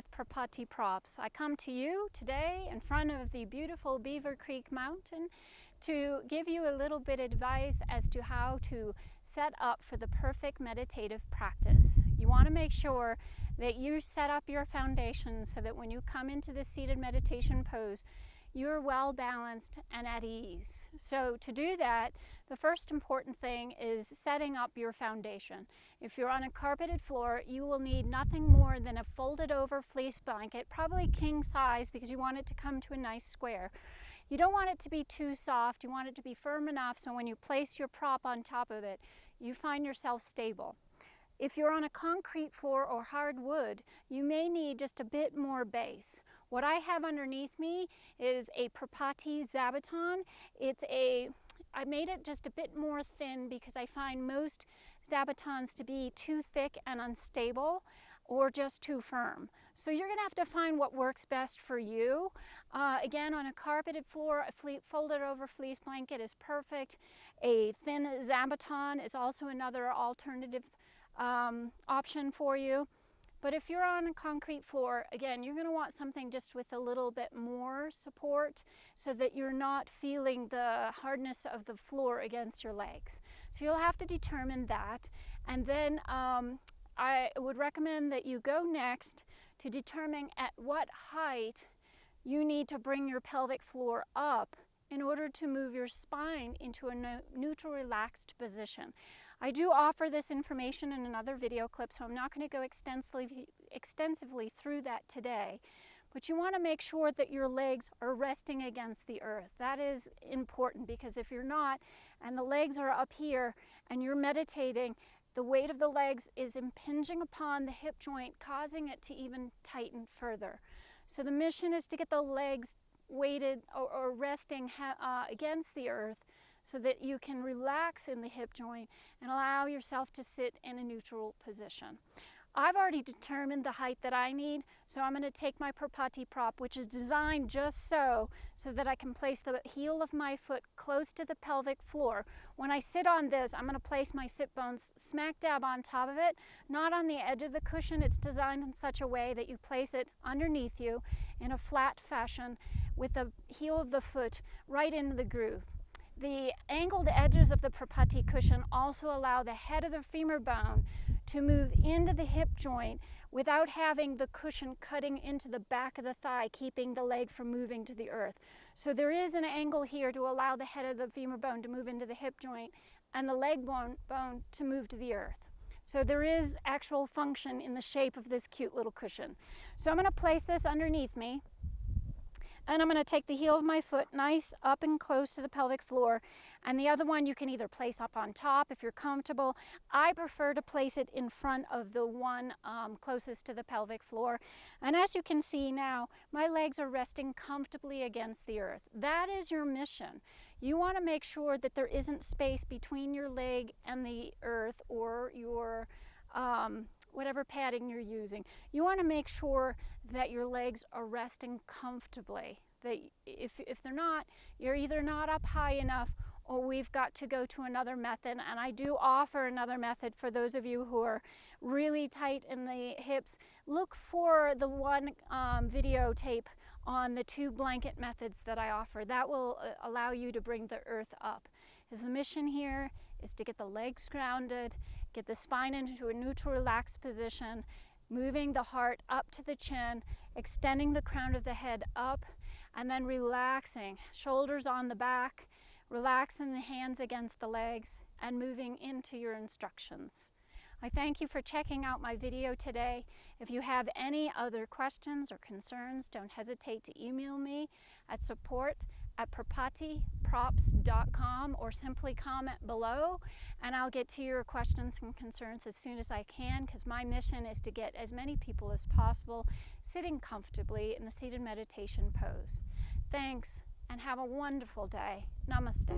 with Prapatti Props. I come to you today in front of the beautiful Beaver Creek Mountain to give you a little bit of advice as to how to set up for the perfect meditative practice. You want to make sure that you set up your foundation so that when you come into the seated meditation pose, you're well balanced and at ease. So to do that, the first important thing is setting up your foundation. If you're on a carpeted floor, you will need nothing more than a folded over fleece blanket, probably king size because you want it to come to a nice square. You don't want it to be too soft, you want it to be firm enough so when you place your prop on top of it, you find yourself stable. If you're on a concrete floor or hard wood, you may need just a bit more base. What I have underneath me is a Prapatti Zabuton. I made it just a bit more thin because I find most Zabutons to be too thick and unstable or just too firm. So you're going to have to find what works best for you. Again, on a carpeted floor, a folded over fleece blanket is perfect. A thin Zabuton is also another alternative option for you. But if you're on a concrete floor, again, you're going to want something just with a little bit more support so that you're not feeling the hardness of the floor against your legs. So you'll have to determine that. And then I would recommend that you go next to determine at what height you need to bring your pelvic floor up in order to move your spine into a neutral, relaxed position. I do offer this information in another video clip, so I'm not going to go extensively through that today. But you want to make sure that your legs are resting against the earth. That is important because if you're not, and the legs are up here, and you're meditating, the weight of the legs is impinging upon the hip joint, causing it to even tighten further. So the mission is to get the legs weighted or resting against the earth so that you can relax in the hip joint and allow yourself to sit in a neutral position. I've already determined the height that I need, so I'm going to take my Prapatti prop, which is designed just so that I can place the heel of my foot close to the pelvic floor. When I sit on this, I'm going to place my sit bones smack dab on top of it, not on the edge of the cushion. It's designed in such a way that you place it underneath you in a flat fashion with the heel of the foot right into the groove. The angled edges of the Prapatti cushion also allow the head of the femur bone to move into the hip joint without having the cushion cutting into the back of the thigh, keeping the leg from moving to the earth. So there is an angle here to allow the head of the femur bone to move into the hip joint and the leg bone to move to the earth. So there is actual function in the shape of this cute little cushion. So I'm going to place this underneath me. And I'm going to take the heel of my foot nice up and close to the pelvic floor. And the other one you can either place up on top if you're comfortable. I prefer to place it in front of the one closest to the pelvic floor. And as you can see now, my legs are resting comfortably against the earth. That is your mission. You want to make sure that there isn't space between your leg and the earth or your whatever padding you're using. You want to make sure that your legs are resting comfortably. That if they're not, you're either not up high enough or we've got to go to another method. And I do offer another method for those of you who are really tight in the hips. Look for the one videotape on the 2 blanket methods that I offer. That will allow you to bring the earth up. Because the mission here is to get the legs grounded, get the spine into a neutral, relaxed position, moving the heart up to the chin, extending the crown of the head up, and then relaxing, shoulders on the back, relaxing the hands against the legs, and moving into your instructions. I thank you for checking out my video today. If you have any other questions or concerns, don't hesitate to email me at support@prapattiprops.com or simply comment below and I'll get to your questions and concerns as soon as I can, because my mission is to get as many people as possible sitting comfortably in the seated meditation pose. Thanks and have a wonderful day. Namaste.